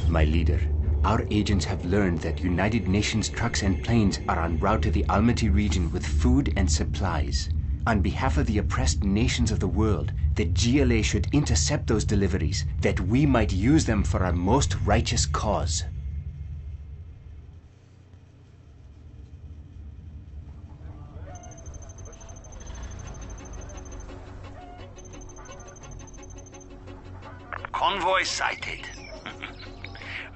My leader, our agents have learned that United Nations trucks and planes are en route to the Almaty region with food and supplies. On behalf of the oppressed nations of the world, the GLA should intercept those deliveries, that we might use them for our most righteous cause. Convoy sighted.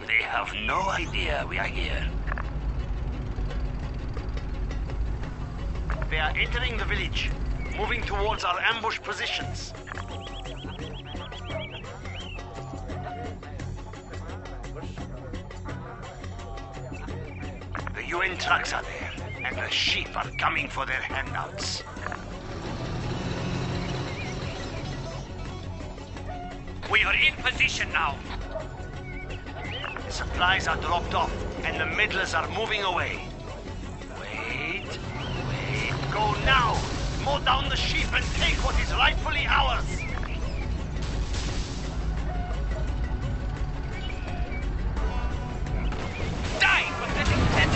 They have no idea we are here. They are entering the village, moving towards our ambush positions. The UN trucks are there, and the sheep are coming for their handouts. We are in position now. The supplies are dropped off, and the meddlers are moving away. Wait, go now! Mow down the sheep and take what is rightfully ours! Die for getting dead!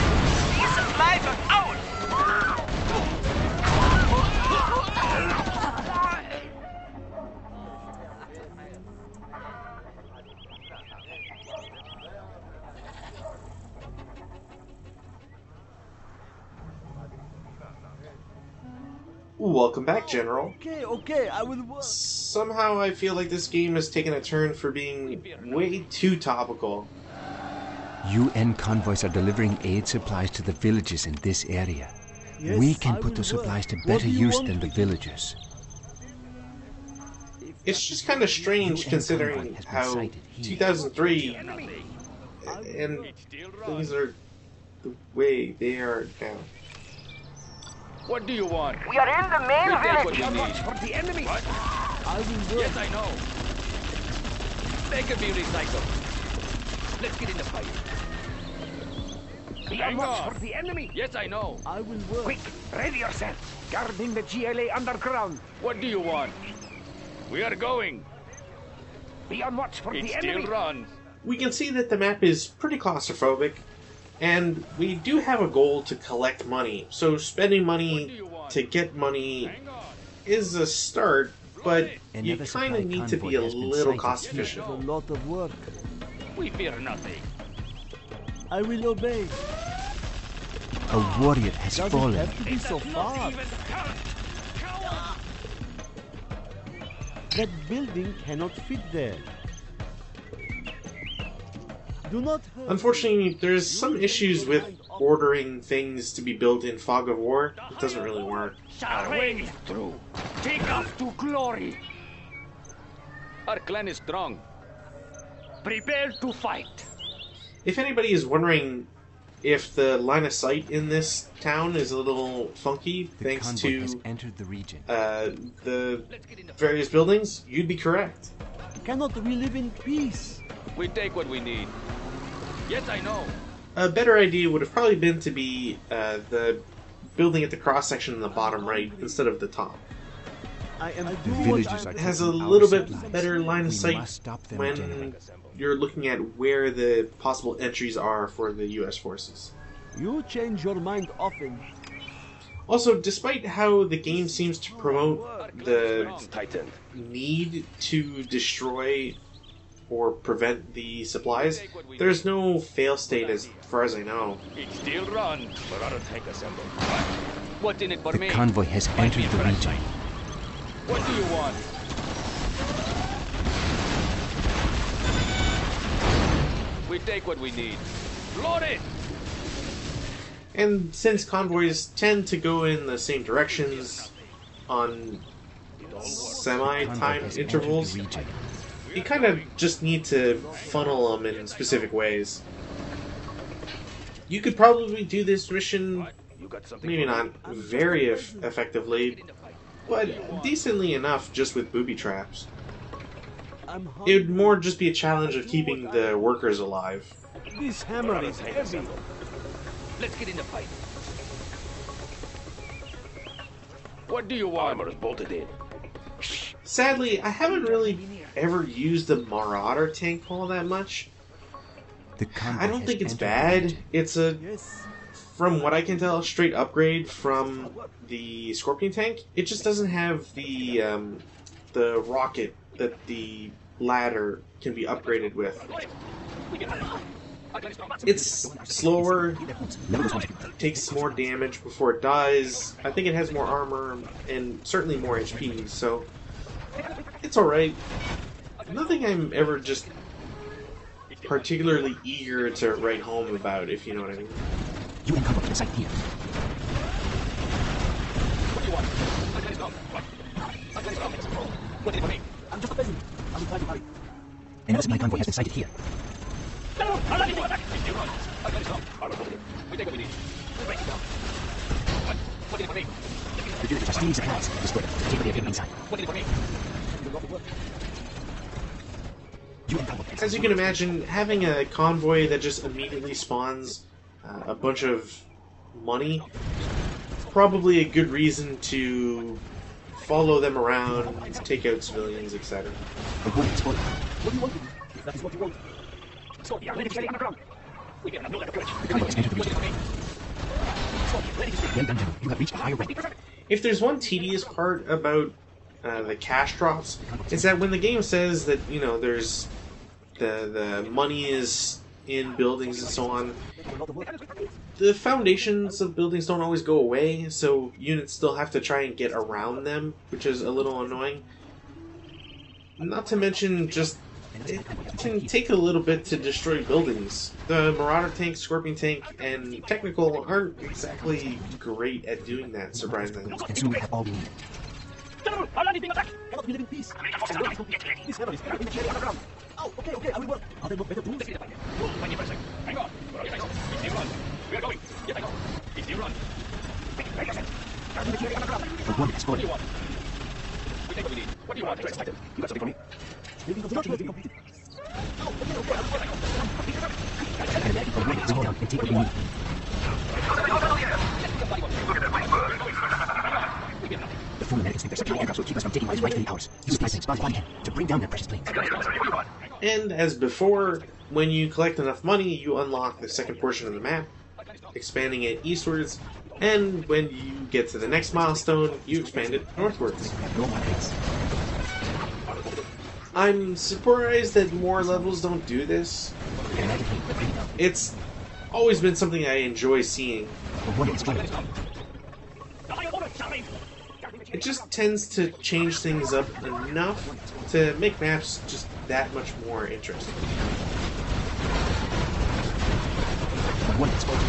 These supplies are ours! Welcome back, General. Okay, I will work. Somehow I feel like this game has taken a turn for being way too topical. UN convoys are delivering aid supplies to the villages in this area. Yes, We can I put will the supplies to work. better What do you use want than the me to? villagers. It's just kind of strange UN considering convoy has been how sighted here. 2003 and things are the way they are now. What do you want? We are in the main We take what village. we need. For the enemy. What? I will work. Yes, I know. They can be recycled. Let's get in the fight. We are Hang watch on. for the enemy. Yes, I know. I will work. Quick, ready yourself. Guarding the GLA underground. What do you want? We are going. Be on watch for It the still enemy. runs. We can see that the map is pretty claustrophobic, and we do have a goal to collect money. So spending money to get money Hang on. is a start, but you Another kind of supply need to be convoy a has been little sighted. cost It's efficient. a lot of work. We fear nothing. I will obey. A warrior has Does it fallen. have to be so far? That building cannot fit there. Do not hurt. Unfortunately, there's some issues with ordering things to be built in Fog of War. It doesn't really work. Our way is through. Take us to glory. Our clan is strong. Prepare to fight. If anybody is wondering if the line of sight in this town is a little funky, The thanks convoy has to entered the region. the various buildings, you'd be correct. Cannot we live in peace? We take what we need. Yes, I know. A better idea would have probably been to be the building at the cross section in the bottom right instead of the top. I am The doing villagers what are I It has a taking our little bit supplies. better line of We sight must stop them, when General. you're looking at where the possible entries are for the US forces. You change your mind often. Also, despite how the game seems to promote the Titan. need to destroy or prevent the supplies, there's no fail state as far as I know. It still runs. But our tank assembled. What's in it for The me? convoy has Might be entered the a region. flashlight. What do you want? We take what we need. Load it! And since convoys tend to go in the same directions on Convoy semi-timed has intervals, entered the region. you kind of just need to funnel them in specific ways. You could probably do this mission, You got something maybe for me? not very effectively, but decently enough just with booby traps. I'm It hungry. would more just be a challenge of keeping the workers alive. This hammer is Tank heavy. assembled. Let's get in the fight. What do you want? Armor is bolted in. Sadly, I haven't really ever used the Marauder tank all that much. I don't think it's bad. It's a, Yes. from what I can tell, straight upgrade from the Scorpion tank. It just doesn't have the rocket that the ladder can be upgraded with. It's slower, takes more damage before it dies. I think it has more armor and certainly more HP, so it's alright. Nothing I'm ever just particularly eager to write home about, if you know what I mean. You can come up to the site here. I'm just a peasant. I'm trying to hurry. Another supply convoy has been sighted here. The villagers are stealing supplies. Destroy them. Take what they have hidden inside. You can come up. As you can imagine, having a convoy that just immediately spawns a bunch of money, probably a good reason to follow them around, take out civilians, etc. The wood is full. What do you want to do? If that is what you want. The convoy has entered the region. Well done, gentlemen. You have reached a higher rank. If there's one tedious part about the cash drops, it's that when the game says that, you know, there's the money is in buildings and so on, the foundations of buildings don't always go away, so units still have to try and get around them, which is a little annoying. Not to mention, just it can take a little bit to destroy buildings. The Marauder tank, Scorpion tank, and Technical aren't exactly great at doing that, surprisingly. And soon we have all we need. Cannot we live in peace? This hammer is in the cherry underground. Oh, okay, I will work. Are there no better tools? Hang on. Easy run. We are going. Yes, I know. Easy run. The wood has fallen. We take what we need. What do you want? You got something for me? Building construction has been completed. Oh, And the wood is down and take what we need. The full medics think their supply airdrops will keep us from taking what is rightfully ours. Use supply tanks while you can to bring down their precious planes. And as before, when you collect enough money, you unlock the second portion of the map, expanding it eastwards, and when you get to the next milestone, you expand it northwards. No more crates. I'm surprised that more levels don't do this. It's always been something I enjoy seeing. The wood is fallen. It just tends to change things up enough to make maps just that much more interesting. The wood is fallen.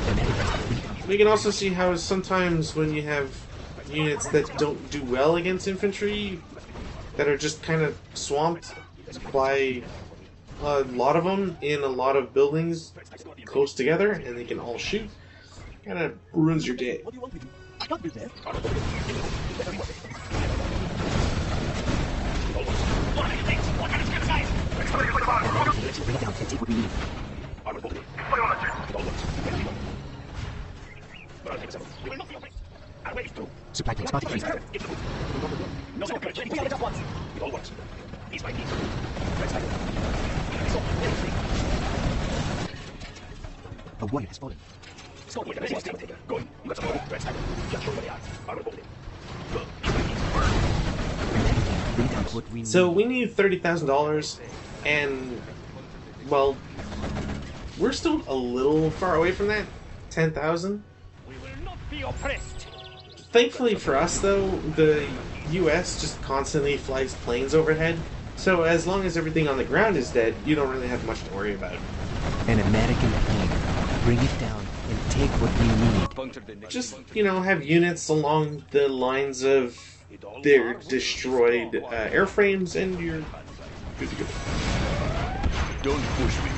The medics. We can also see how sometimes when you have units that don't do well against infantry, that are just kind of swamped by a lot of them in a lot of buildings close together, and they can all shoot, kind of ruins your day. what do you want me to do? I can't build there. Let's bring it down and take what we need. Supply plane spotted here. A warrior has fallen. Bring down what we need. So we need $30,000, and, well, we're still a little far away from that. 10,000. We will not be oppressed. Thankfully for us, though, the U.S. just constantly flies planes overhead, so as long as everything on the ground is dead, you don't really have much to worry about. An American plane. Bring it down and take what we need. Just, you know, have units along the lines of their destroyed airframes, and you're good to go. Don't push me.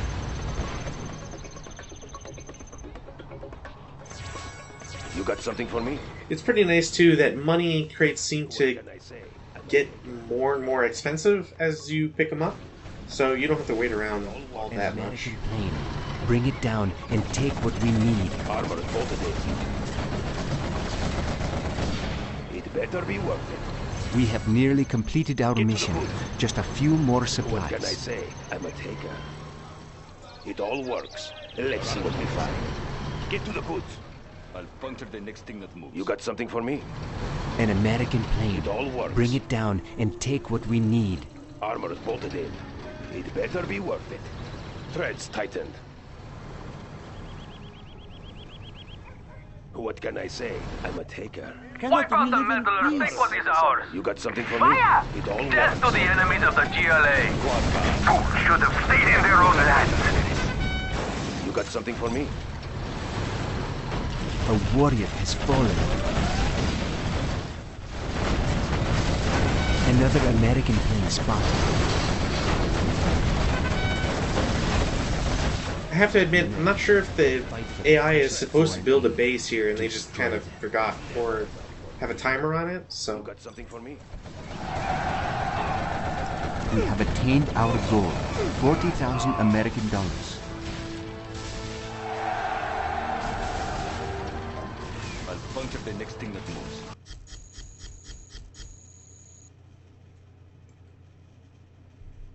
You got something for me? It's pretty nice, too, that money crates seem to get more and more expensive as you pick them up, so you don't have to wait around all An that much. American plane. Bring it down and take what we need. Armor bolted in. It better be worth it. We have nearly completed our mission. Just a few more What can I supplies. say? I'm a taker. It all works. Let's see what we find. Get to the goods. I'll puncture the next thing that moves. You got something for me? An American plane. It all works. Bring it down and take what we need. Armor is bolted in. It better be worth it. Threads tightened. What can I say? I'm a taker. Wipe out the meddlers, take what is ours. You got something for Fire! me? It all Death works. to the enemies of the GLA. Fools should have stayed in their own lands. You got something for me? A warrior has fallen. Another American plane spotted. I have to admit, I'm not sure if the AI is supposed to build a base here and they just kind of forgot or have a timer on it, You so... got something for me? We have attained our goal. $40,000 American dollars. I'll puncture the next thing that moves.